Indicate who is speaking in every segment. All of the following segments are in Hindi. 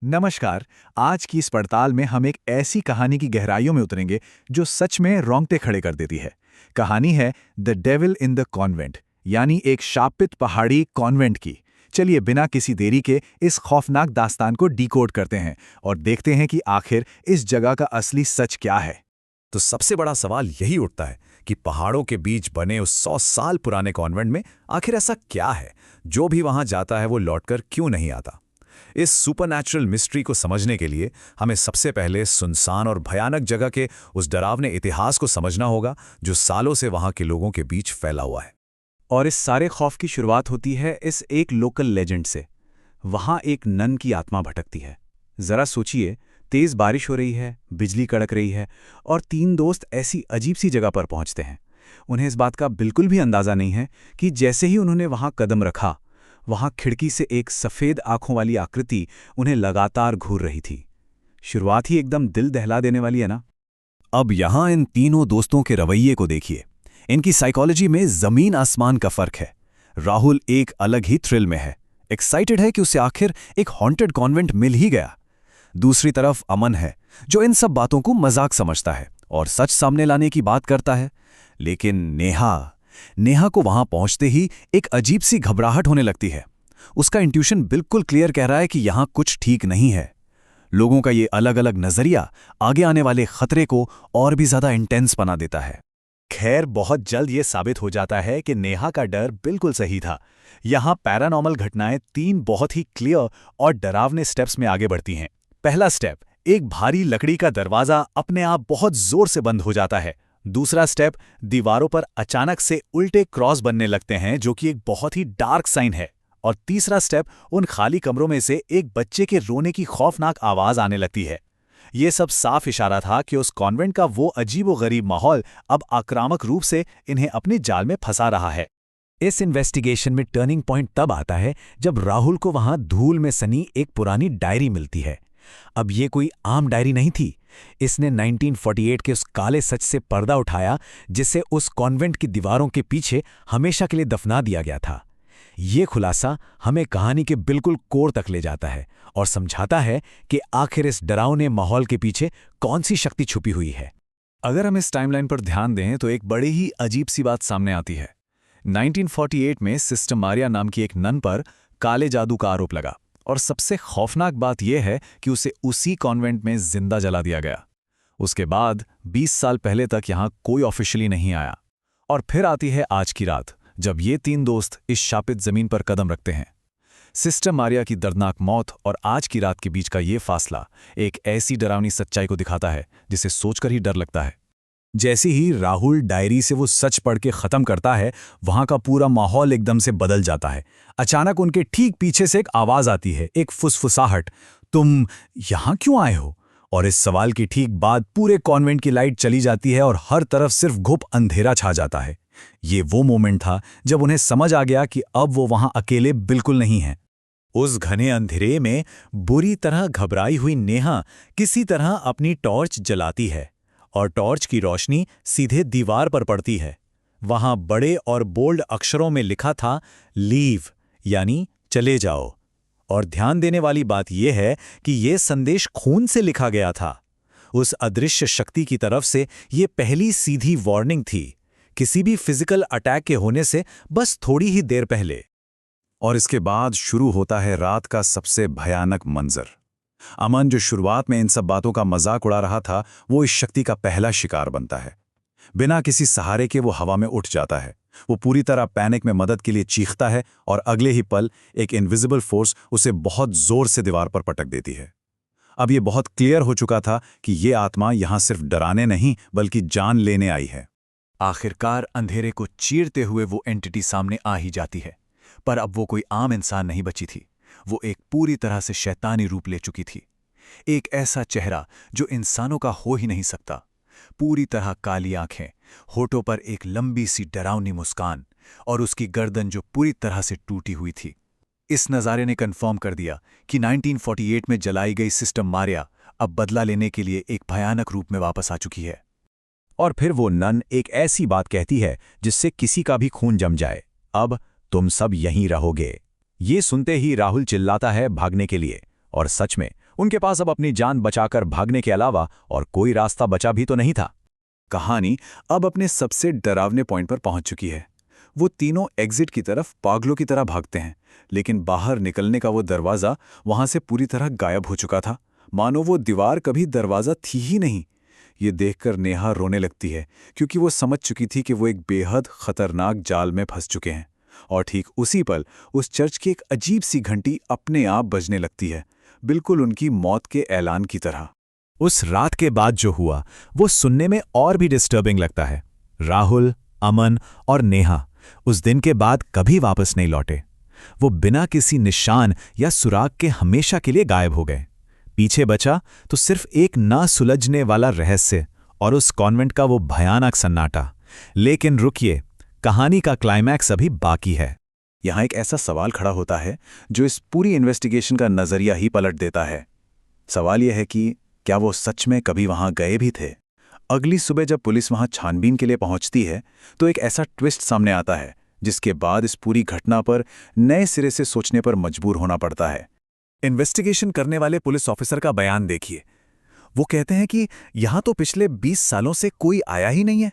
Speaker 1: नमस्कार। आज की इस पड़ताल में हम एक ऐसी कहानी की गहराइयों में उतरेंगे जो सच में रोंगटे खड़े कर देती है। कहानी है the devil in the convent, यानी एक शापित पहाड़ी कॉन्वेंट की। चलिए बिना किसी देरी के इस खौफनाक दास्तान को डिकोड करते हैं और देखते हैं कि आखिर इस जगह का असली सच क्या है।
Speaker 2: तो सबसे बड़ा सवाल यही उठता है कि पहाड़ों के बीच बने उस 100 साल पुराने कॉन्वेंट में आखिर ऐसा क्या है जो भी वहां जाता है वो लौटकर क्यों नहीं आता। इस सुपरनैचुरल मिस्ट्री को समझने के लिए हमें सबसे पहले सुनसान और भयानक जगह के उस डरावने इतिहास को समझना होगा जो सालों से वहां के लोगों के बीच फैला हुआ है।
Speaker 3: और इस सारे खौफ की शुरुआत होती है इस एक लोकल लेजेंड से। वहां एक नन की आत्मा भटकती है। जरा सोचिए, तेज बारिश हो रही है, बिजली कड़क रही है और तीन दोस्त ऐसी अजीब सी जगह पर पहुंचते हैं। उन्हें इस बात का बिल्कुल भी अंदाजा नहीं है कि जैसे ही उन्होंने वहां कदम रखा, वहां खिड़की से एक सफेद आंखों वाली आकृति उन्हें लगातार घूर रही थी। शुरुआत ही एकदम दिल दहला देने वाली है ना।
Speaker 2: अब यहां इन तीनों दोस्तों के रवैये को देखिए। इनकी साइकोलॉजी में जमीन आसमान का फर्क है। राहुल एक अलग ही थ्रिल में है, एक्साइटेड है कि उसे आखिर एक हॉन्टेड कॉन्वेंट मिल ही गया। दूसरी तरफ अमन है, जो इन सब बातों को मजाक समझता है और सच सामने लाने की बात करता है। लेकिन नेहा को वहां पहुंचते ही एक अजीब सी घबराहट होने लगती है। उसका इंट्यूशन बिल्कुल क्लियर कह रहा है कि यहां कुछ ठीक नहीं है। लोगों का ये अलग अलग नजरिया आगे आने वाले खतरे को और भी ज्यादा इंटेंस बना देता है।
Speaker 1: खैर, बहुत जल्द ये साबित हो जाता है कि नेहा का डर बिल्कुल सही था। यहाँ पैरानॉर्मल घटनाएं तीन बहुत ही क्लियर और डरावने स्टेप्स में आगे बढ़ती हैं। पहला स्टेप, एक भारी लकड़ी का दरवाजा अपने आप बहुत जोर से बंद हो जाता है। दूसरा स्टेप, दीवारों पर अचानक से उल्टे क्रॉस बनने लगते हैं, जो कि एक बहुत ही डार्क साइन है। और तीसरा स्टेप, उन खाली कमरों में से एक बच्चे के रोने की खौफनाक आवाज आने लगती है। ये सब साफ इशारा था कि उस कॉन्वेंट का वो अजीबोगरीब माहौल अब आक्रामक रूप से इन्हें अपने जाल में फंसा रहा है।
Speaker 3: इस इन्वेस्टिगेशन में टर्निंग पॉइंट तब आता है जब राहुल को वहां धूल में सनी एक पुरानी डायरी मिलती है। अब ये कोई आम डायरी नहीं थी। इसने 1948 के उस काले सच से पर्दा उठाया जिसे उस कॉन्वेंट की दीवारों के पीछे हमेशा के लिए दफना दिया गया था। ये खुलासा हमें कहानी के बिल्कुल कोर तक ले जाता है और समझाता है कि आखिर इस डरावने माहौल के पीछे कौन सी शक्ति छुपी हुई है।
Speaker 1: अगर हम इस टाइमलाइन पर ध्यान दें तो एक बड़ी ही अजीब सी बात सामने आती है। 1948 में सिस्टर मारिया नाम की एक नन पर काले जादू का आरोप लगा और सबसे खौफनाक बात यह है कि उसे उसी कॉन्वेंट में जिंदा जला दिया गया। उसके बाद 20 साल पहले तक यहां कोई ऑफिशियली नहीं आया। और फिर आती है आज की रात, जब ये तीन दोस्त इस शापित जमीन पर कदम रखते हैं। सिस्टर मारिया की दर्दनाक मौत और आज की रात के बीच का ये फासला एक ऐसी डरावनी सच्चाई को दिखाता है जिसे सोचकर ही डर लगता है।
Speaker 3: जैसे ही राहुल डायरी से वो सच पढ़ के खत्म करता है, वहां का पूरा माहौल एकदम से बदल जाता है। अचानक उनके ठीक पीछे से एक आवाज आती है, एक फुसफुसाहट, तुम यहां क्यों आए हो? और इस सवाल की ठीक बाद पूरे कॉन्वेंट की लाइट चली जाती है और हर तरफ सिर्फ घुप अंधेरा छा जाता है। ये वो मोमेंट था जब उन्हें समझ आ गया कि अब वो वहां अकेले बिल्कुल नहीं हैं।
Speaker 1: उस घने अंधेरे में बुरी तरह घबराई हुई नेहा किसी तरह अपनी टॉर्च जलाती है और टॉर्च की रोशनी सीधे दीवार पर पड़ती है। वहां बड़े और बोल्ड अक्षरों में लिखा था, लीव, यानी चले जाओ। और ध्यान देने वाली बात यह है कि यह संदेश खून से लिखा गया था। उस अदृश्य शक्ति की तरफ से यह पहली सीधी वार्निंग थी, किसी भी फिजिकल अटैक के होने से बस थोड़ी ही देर पहले।
Speaker 2: और इसके बाद शुरू होता है रात का सबसे भयानक मंजर। अमन, जो शुरुआत में इन सब बातों का मजाक उड़ा रहा था, वो इस शक्ति का पहला शिकार बनता है। बिना किसी सहारे के वो हवा में उठ जाता है। वो पूरी तरह पैनिक में मदद के लिए चीखता है और अगले ही पल एक इनविजिबल फोर्स उसे बहुत जोर से दीवार पर पटक देती है। अब ये बहुत क्लियर हो चुका था कि ये आत्मा यहां सिर्फ डराने नहीं बल्कि जान लेने आई है।
Speaker 1: आखिरकार अंधेरे को चीरते हुए वो एंटिटी सामने आ ही जाती है। पर अब वो कोई आम इंसान नहीं बची थी। वो एक पूरी तरह से शैतानी रूप ले चुकी थी। एक ऐसा चेहरा जो इंसानों का हो ही नहीं सकता। पूरी तरह काली आंखें, होठों पर एक लंबी सी डरावनी मुस्कान और उसकी गर्दन जो पूरी तरह से टूटी हुई थी। इस नज़ारे ने कन्फर्म कर दिया कि 1948 में जलाई गई सिस्टर मारिया अब बदला लेने के लिए एक भयानक रूप में वापस आ चुकी है।
Speaker 3: और फिर वो नन एक ऐसी बात कहती है जिससे किसी का भी खून जम जाए, अब तुम सब यहीं रहोगे। ये सुनते ही राहुल चिल्लाता है भागने के लिए, और सच में
Speaker 1: उनके पास अब अपनी जान बचाकर भागने के अलावा और कोई रास्ता बचा भी तो नहीं था।
Speaker 2: कहानी अब अपने सबसे डरावने पॉइंट पर पहुंच चुकी है। वो तीनों एग्जिट की तरफ पागलों की तरह भागते हैं, लेकिन बाहर निकलने का वो दरवाज़ा वहां से पूरी तरह गायब हो चुका था, मानो वो दीवार कभी दरवाज़ा थी ही नहीं। ये देखकर नेहा रोने लगती है, क्योंकि वो समझ चुकी थी कि वो एक बेहद खतरनाक जाल में फंस चुके हैं। और ठीक उसी पल उस चर्च की एक अजीब सी घंटी अपने आप बजने लगती है, बिल्कुल उनकी मौत के ऐलान की तरह।
Speaker 3: उस रात के बाद जो हुआ वो सुनने में और भी डिस्टर्बिंग लगता है। राहुल, अमन और नेहा उस दिन के बाद कभी वापस नहीं लौटे। वो बिना किसी निशान या सुराग के हमेशा के लिए गायब हो गए। पीछे बचा तो सिर्फ एक ना सुलझने वाला रहस्य और उस कॉन्वेंट का वो भयानक सन्नाटा। लेकिन रुकिए, कहानी का क्लाइमैक्स अभी बाकी है।
Speaker 2: यहाँ एक ऐसा सवाल खड़ा होता है जो इस पूरी इन्वेस्टिगेशन का नजरिया ही पलट देता है। सवाल यह है कि क्या वो सच में कभी वहां गए भी थे? अगली सुबह जब पुलिस वहां छानबीन के लिए पहुंचती है तो एक ऐसा ट्विस्ट सामने आता है जिसके बाद इस पूरी घटना पर नए सिरे से सोचने पर मजबूर होना पड़ता है। इन्वेस्टिगेशन करने वाले पुलिस ऑफिसर का बयान देखिए। वो कहते हैं कि यहां तो पिछले 20 सालों से कोई आया ही नहीं है।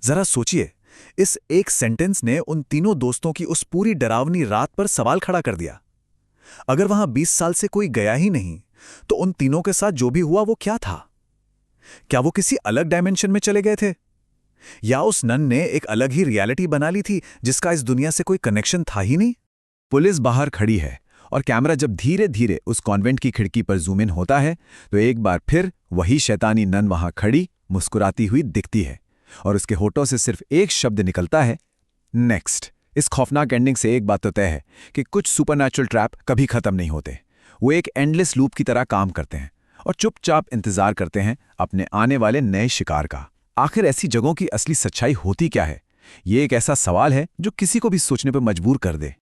Speaker 2: जरा सोचिए, इस एक सेंटेंस ने उन तीनों दोस्तों की उस पूरी डरावनी रात पर सवाल खड़ा कर दिया। अगर वहां 20 साल से कोई गया ही नहीं, तो उन तीनों के साथ जो भी हुआ वो क्या था? क्या वो किसी अलग डायमेंशन में चले गए थे? या उस नन ने एक अलग ही रियलिटी बना ली थी जिसका इस दुनिया से कोई कनेक्शन था ही नहीं?
Speaker 3: पुलिस बाहर खड़ी है और कैमरा जब धीरे धीरे उस कॉन्वेंट की खिड़की पर जूम इन होता है तो एक बार फिर वही शैतानी नन वहां खड़ी मुस्कुराती हुई दिखती है और उसके होठों से सिर्फ एक शब्द निकलता है, नेक्स्ट। इस खौफनाक एंडिंग से एक बात तो तय है कि कुछ सुपरनैचुरल ट्रैप कभी खत्म नहीं होते। वो एक एंडलेस लूप की तरह काम करते हैं और चुपचाप इंतजार करते हैं अपने आने वाले नए शिकार का। आखिर ऐसी जगहों की असली सच्चाई होती क्या है? ये एक ऐसा सवाल है जो किसी को भी सोचने पर मजबूर कर दे।